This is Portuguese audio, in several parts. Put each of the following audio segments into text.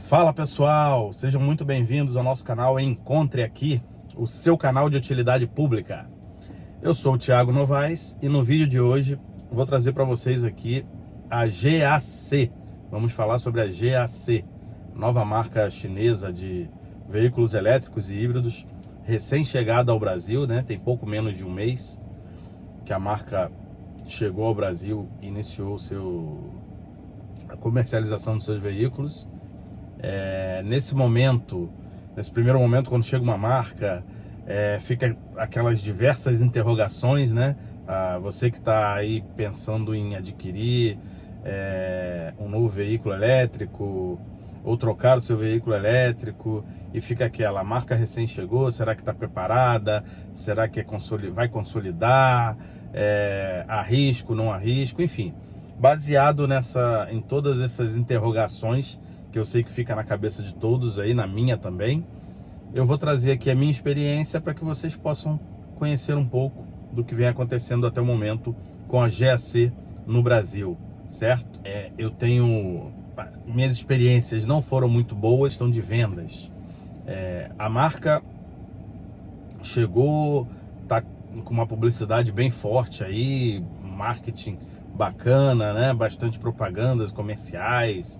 Fala pessoal, sejam muito bem-vindos ao nosso canal Encontre Aqui, o seu canal de utilidade pública. Eu sou o Thiago Novaes e no vídeo de hoje vou trazer para vocês aqui a GAC. Vamos falar sobre a GAC, nova marca chinesa de veículos elétricos e híbridos, recém-chegada ao Brasil, né? Tem pouco menos de um mês que a marca chegou ao Brasil e iniciou a comercialização dos seus veículos. Nesse primeiro momento, quando chega uma marca, fica aquelas diversas interrogações, né? Você que está aí pensando em adquirir um novo veículo elétrico ou trocar o seu veículo elétrico, e fica aquela: a marca recém chegou, será que está preparada? Será que vai consolidar? Arrisco, não arrisco? Enfim, baseado em todas essas interrogações que eu sei que fica na cabeça de todos aí, na minha também, eu vou trazer aqui a minha experiência para que vocês possam conhecer um pouco do que vem acontecendo até o momento com a GAC no Brasil, certo? Minhas experiências não foram muito boas, estão de vendas. A marca chegou, tá com uma publicidade bem forte aí, marketing bacana, né? Bastante propagandas comerciais.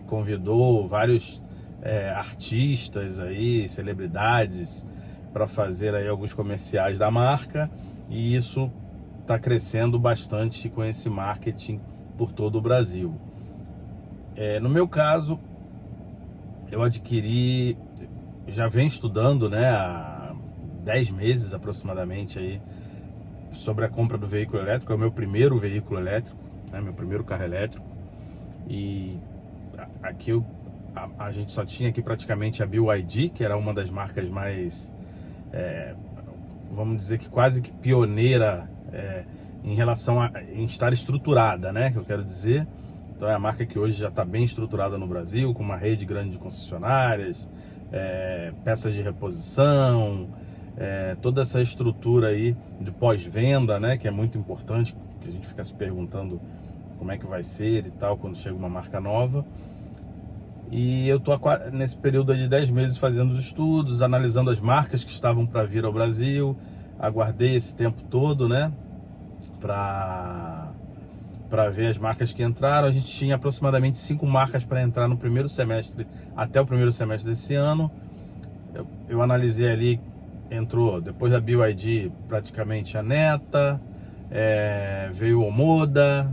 Convidou vários artistas aí, celebridades, para fazer aí alguns comerciais da marca, e isso está crescendo bastante com esse marketing por todo o Brasil. No meu caso, eu adquiri, já venho estudando, né, há 10 meses aproximadamente aí, sobre a compra do veículo elétrico. É o meu primeiro veículo elétrico, né, meu primeiro carro elétrico. E aqui a gente só tinha aqui praticamente a BYD, que era uma das marcas mais, vamos dizer que quase que pioneira em relação em estar estruturada, né? Que eu quero dizer. Então é a marca que hoje já está bem estruturada no Brasil, com uma rede grande de concessionárias, peças de reposição, toda essa estrutura aí de pós-venda, né? Que é muito importante, que a gente fica se perguntando como é que vai ser e tal, quando chega uma marca nova. E eu tô nesse período de 10 meses fazendo os estudos, analisando as marcas que estavam para vir ao Brasil. Aguardei esse tempo todo, né, para ver as marcas que entraram. A gente tinha aproximadamente 5 marcas para entrar no primeiro semestre, até o primeiro semestre desse ano. Eu analisei ali, entrou depois da BYD praticamente a Neta, veio o Omoda,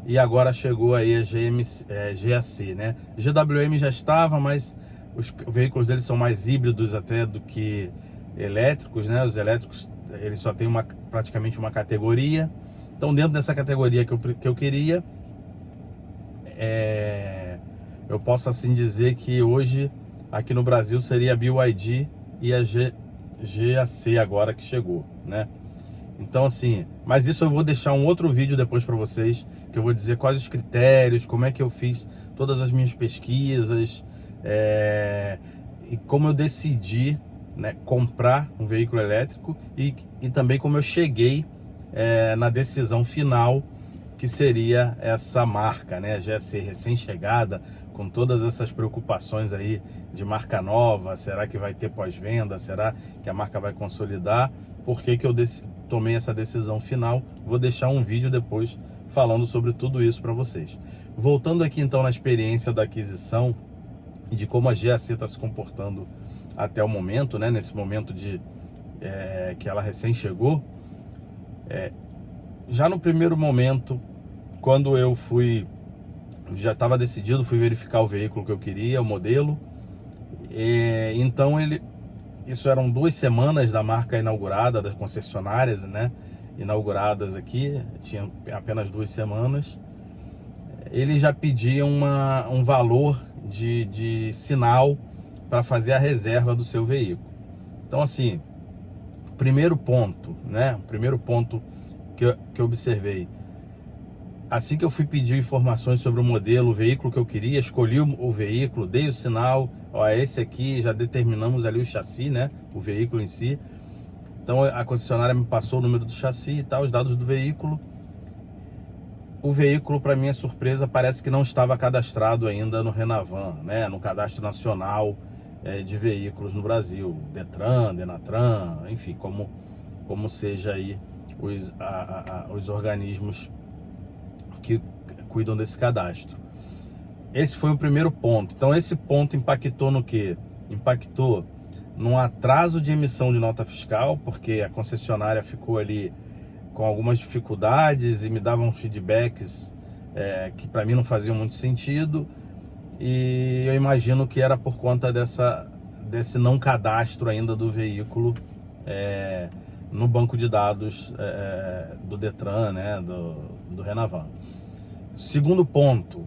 e agora chegou aí a GAC, né? GWM já estava, mas os veículos deles são mais híbridos até do que elétricos, né? Os elétricos, eles só têm praticamente uma categoria. Então, dentro dessa categoria que eu queria, eu posso assim dizer que hoje aqui no Brasil seria a BYD e a GAC agora que chegou, né? Então assim, mas isso eu vou deixar um outro vídeo depois para vocês, que eu vou dizer quais os critérios, como é que eu fiz todas as minhas pesquisas, e como eu decidi, né, comprar um veículo elétrico, e também como eu cheguei na decisão final, que seria essa marca, né, a GAC recém-chegada, com todas essas preocupações aí de marca nova. Será que vai ter pós-venda? Será que a marca vai consolidar? Por que eu tomei essa decisão final? Vou deixar um vídeo depois falando sobre tudo isso para vocês. Voltando aqui então na experiência da aquisição e de como a GAC está se comportando até o momento, né? Nesse momento que ela recém chegou, já no primeiro momento, quando eu já estava decidido, fui verificar o veículo que eu queria, o modelo. Então isso eram 2 semanas da marca inaugurada, das concessionárias, né, inauguradas aqui, tinha apenas 2 semanas. Ele já pedia um valor de sinal para fazer a reserva do seu veículo. Então assim, primeiro ponto, né, o primeiro ponto que eu observei, assim que eu fui pedir informações sobre o modelo, o veículo que eu queria, escolhi o veículo, dei o sinal, ó, esse aqui, já determinamos ali o chassi, né, o veículo em si. Então a concessionária me passou o número do chassi e tal, os dados do veículo. o veículo, para minha surpresa, parece que não estava cadastrado ainda no Renavan, né? No Cadastro Nacional de Veículos no Brasil, Detran, Denatran, enfim, como seja aí os organismos que cuidam desse cadastro. Esse foi o primeiro ponto. Então esse ponto impactou no quê? Impactou num atraso de emissão de nota fiscal, porque a concessionária ficou ali com algumas dificuldades e me davam feedbacks que para mim não faziam muito sentido, e eu imagino que era por conta desse não cadastro ainda do veículo no banco de dados do Detran, né, do Renavan. Segundo ponto,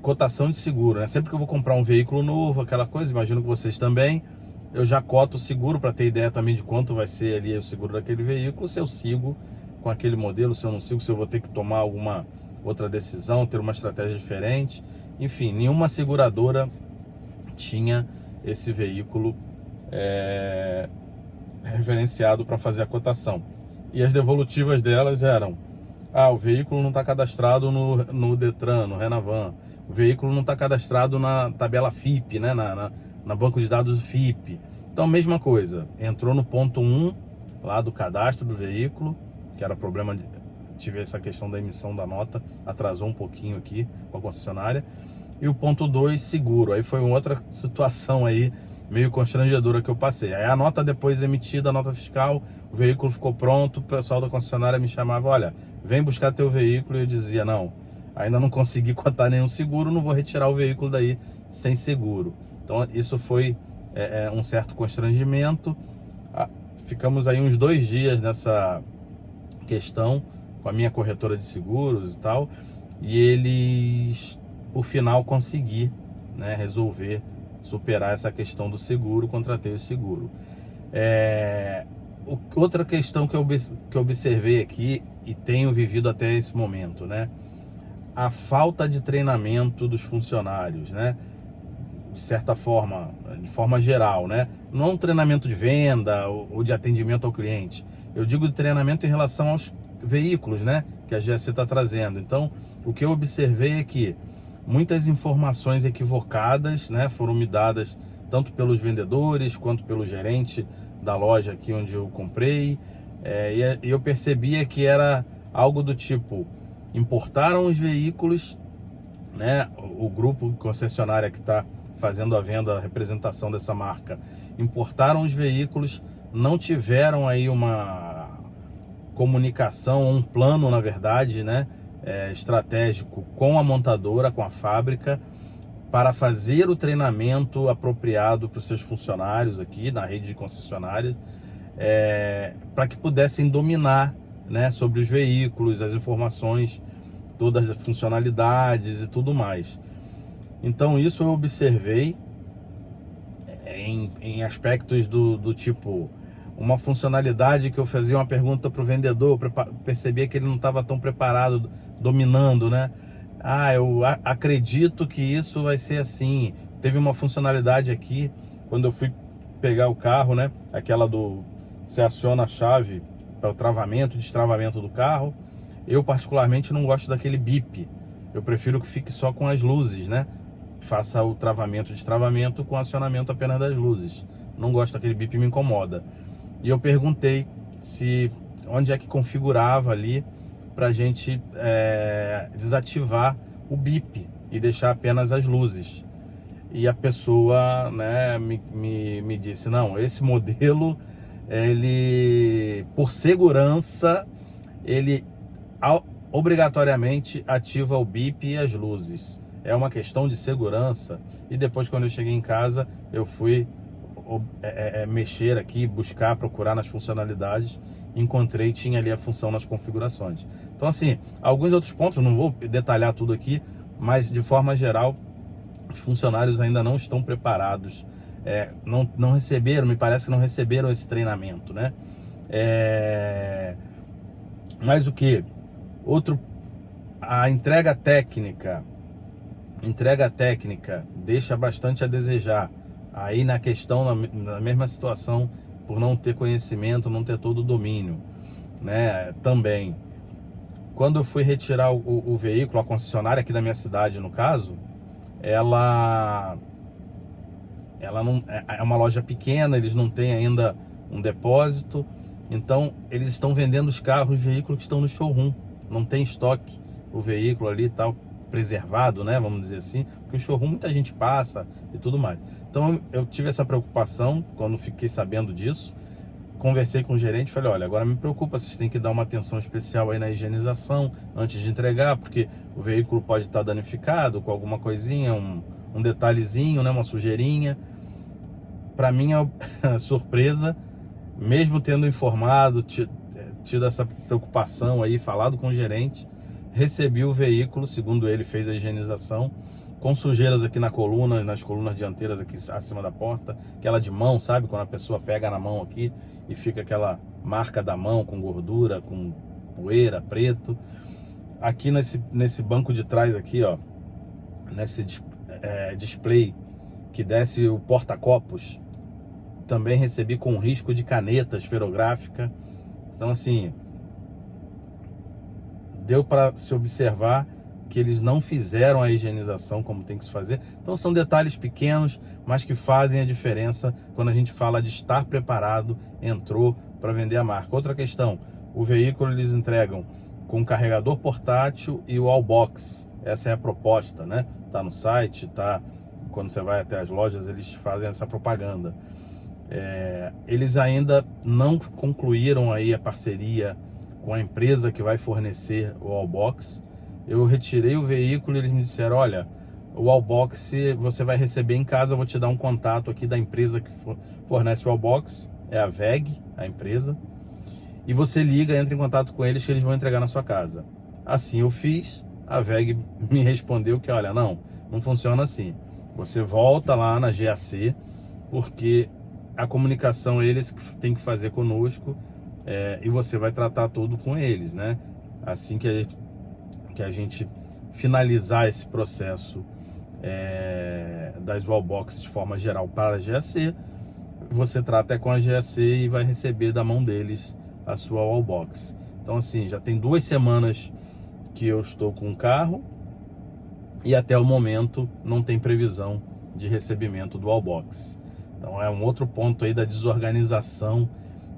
cotação de seguro, né? Sempre que eu vou comprar um veículo novo, aquela coisa, imagino que vocês também, eu já coto o seguro para ter ideia também de quanto vai ser ali o seguro daquele veículo, se eu sigo com aquele modelo, se eu não sigo, se eu vou ter que tomar alguma outra decisão, ter uma estratégia diferente. Enfim, nenhuma seguradora tinha esse veículo referenciado para fazer a cotação. E as devolutivas delas eram: o veículo não está cadastrado no Detran, no Renavan, o veículo não está cadastrado na tabela FIP, né, na banco de dados FIP. Então, mesma coisa, entrou no ponto 1 lá do cadastro do veículo, que era problema, tive essa questão da emissão da nota, atrasou um pouquinho aqui com a concessionária. E o ponto 2, seguro. Aí foi uma outra situação aí meio constrangedora que eu passei. Aí a nota depois emitida, a nota fiscal, o veículo ficou pronto, o pessoal da concessionária me chamava: olha, vem buscar teu veículo. E eu dizia: não, ainda não consegui cotar nenhum seguro, não vou retirar o veículo daí sem seguro. Então isso foi um certo constrangimento. Ficamos aí uns 2 dias nessa questão com a minha corretora de seguros e tal, e eles, por final, consegui, né, resolver, superar essa questão do seguro, contratei o seguro. Outra questão que eu observei aqui e tenho vivido até esse momento, né? A falta de treinamento dos funcionários, né? De certa forma, de forma geral, né? Não um treinamento de venda ou de atendimento ao cliente. Eu digo de treinamento em relação aos veículos, né? Que a GSC está trazendo. Então, o que eu observei é que muitas informações equivocadas, né, foram me dadas tanto pelos vendedores quanto pelo gerente da loja aqui onde eu comprei. E eu percebia que era algo do tipo: importaram os veículos, né? O grupo concessionária que está fazendo a venda, a representação dessa marca, importaram os veículos, não tiveram aí uma comunicação, um plano, na verdade, né, estratégico com a montadora, com a fábrica, para fazer o treinamento apropriado para os seus funcionários aqui na rede de concessionárias, para que pudessem dominar, né, sobre os veículos, as informações, todas as funcionalidades e tudo mais. Então isso eu observei em aspectos do tipo, uma funcionalidade que eu fazia uma pergunta para o vendedor, percebia que ele não estava tão preparado, dominando, né? Eu acredito que isso vai ser assim. Teve uma funcionalidade aqui, quando eu fui pegar o carro, né? Aquela você aciona a chave para o travamento, destravamento do carro. Eu particularmente não gosto daquele bip. Eu prefiro que fique só com as luzes, né? Faça o travamento e destravamento com acionamento apenas das luzes. Não gosto daquele bip, me incomoda. E eu perguntei onde é que configurava ali para a gente desativar o bip e deixar apenas as luzes. E a pessoa, né, me disse: não, esse modelo, ele, por segurança, ele obrigatoriamente ativa o bip e as luzes. É uma questão de segurança. E depois, quando eu cheguei em casa, eu fui mexer aqui, procurar nas funcionalidades, encontrei, tinha ali a função nas configurações. Então, assim, alguns outros pontos, não vou detalhar tudo aqui, mas de forma geral, os funcionários ainda não estão preparados, não receberam, me parece que não receberam esse treinamento, né? Mas o que? A entrega técnica deixa bastante a desejar. Aí na questão, na mesma situação, por não ter conhecimento, não ter todo o domínio, né? Também Quando eu fui retirar o veículo, a concessionária aqui da minha cidade, no caso, ela não é uma loja pequena, eles não têm ainda um depósito, então eles estão vendendo os carros, os veículos que estão no showroom, não tem estoque o veículo ali tal, preservado, né, vamos dizer assim, porque o showroom muita gente passa e tudo mais. Então eu tive essa preocupação quando fiquei sabendo disso, conversei com o gerente, falei, olha, agora me preocupa, vocês têm que dar uma atenção especial aí na higienização antes de entregar, porque o veículo pode estar danificado com alguma coisinha, um detalhezinho, né, uma sujeirinha. Para minha surpresa, mesmo tendo informado, tido essa preocupação aí, falado com o gerente, recebi o veículo, segundo ele fez a higienização, com sujeiras aqui na coluna, nas colunas dianteiras aqui acima da porta, aquela de mão, sabe? Quando a pessoa pega na mão aqui e fica aquela marca da mão com gordura, com poeira, preto. Aqui nesse banco de trás aqui, ó, nesse display que desce o porta-copos, também recebi com risco de caneta esferográfica. Então assim, deu para se observar que eles não fizeram a higienização como tem que se fazer. Então são detalhes pequenos, mas que fazem a diferença quando a gente fala de estar preparado, entrou para vender a marca. Outra questão, o veículo eles entregam com carregador portátil e o Wallbox. Essa é a proposta, né? Tá no site, tá, quando você vai até as lojas eles fazem essa propaganda. Eles ainda não concluíram aí a parceria com a empresa que vai fornecer o Wallbox. Eu retirei o veículo e eles me disseram, olha, o Wallbox você vai receber em casa, eu vou te dar um contato aqui da empresa que fornece o Wallbox, é a WEG, a empresa, e você liga, entra em contato com eles que eles vão entregar na sua casa. Assim eu fiz, a WEG me respondeu que, olha, não funciona assim. Você volta lá na GAC, porque a comunicação eles têm que fazer conosco, e você vai tratar tudo com eles, né? Assim que a gente finalizar esse processo das Wallbox de forma geral para a GAC, você trata com a GAC e vai receber da mão deles a sua Wallbox. Então assim, já tem 2 semanas que eu estou com o carro e até o momento não tem previsão de recebimento do Wallbox. Então é um outro ponto aí da desorganização,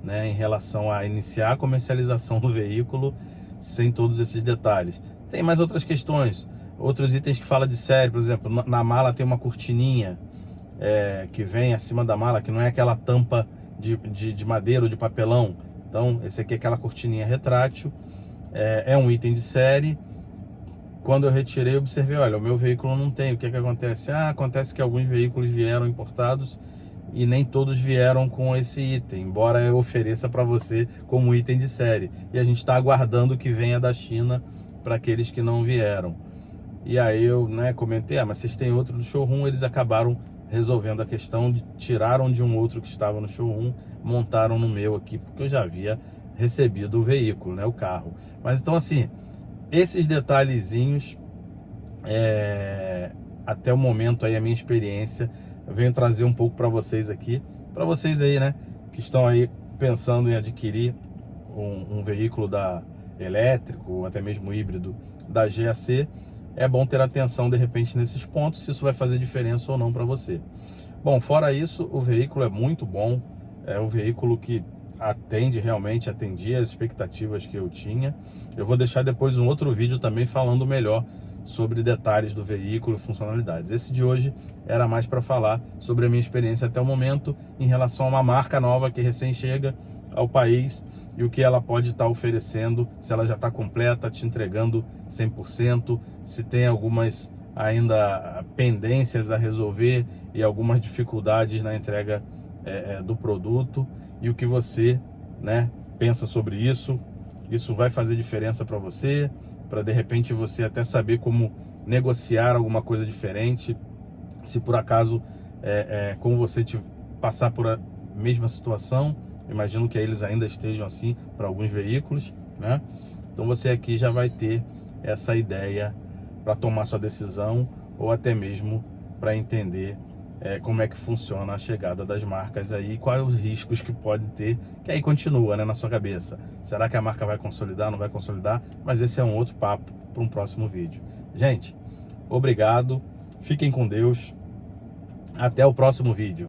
né, em relação a iniciar a comercialização do veículo sem todos esses detalhes. Tem mais outras questões, outros itens que fala de série, por exemplo, na mala tem uma cortininha que vem acima da mala, que não é aquela tampa de madeira ou de papelão. Então esse aqui é aquela cortininha retrátil, é um item de série. Quando eu retirei, eu observei, olha, o meu veículo não tem. O que acontece? Acontece que alguns veículos vieram importados e nem todos vieram com esse item, embora eu ofereça para você como item de série. E a gente está aguardando que venha da China para aqueles que não vieram. E aí eu comentei, mas vocês têm outro do showroom. Eles acabaram resolvendo a questão, tiraram de um outro que estava no showroom, montaram no meu aqui, porque eu já havia recebido o veículo, né, o carro. Mas então assim, esses detalhezinhos, até o momento aí a minha experiência, eu venho trazer um pouco para vocês aqui, para vocês aí, né, que estão aí pensando em adquirir um veículo elétrico, até mesmo híbrido da GAC. É bom ter atenção de repente nesses pontos, se isso vai fazer diferença ou não para você. Bom, fora isso, o veículo é muito bom, é um veículo que atendia as expectativas que eu tinha. Eu vou deixar depois um outro vídeo também falando melhor sobre detalhes do veículo e funcionalidades. Esse de hoje era mais para falar sobre a minha experiência até o momento em relação a uma marca nova que recém chega ao país e o que ela pode estar oferecendo, se ela já está completa, te entregando 100%, se tem algumas ainda pendências a resolver e algumas dificuldades na entrega do produto, e o que você pensa sobre isso. Isso vai fazer diferença para você, para de repente você até saber como negociar alguma coisa diferente, se por acaso com você passar por a mesma situação. Imagino que eles ainda estejam assim para alguns veículos, né? Então você aqui já vai ter essa ideia para tomar sua decisão, ou até mesmo para entender como é que funciona a chegada das marcas aí, quais os riscos que podem ter, que aí continua, né, na sua cabeça. Será que a marca vai consolidar, não vai consolidar? Mas esse é um outro papo para um próximo vídeo. Gente, obrigado, fiquem com Deus, até o próximo vídeo.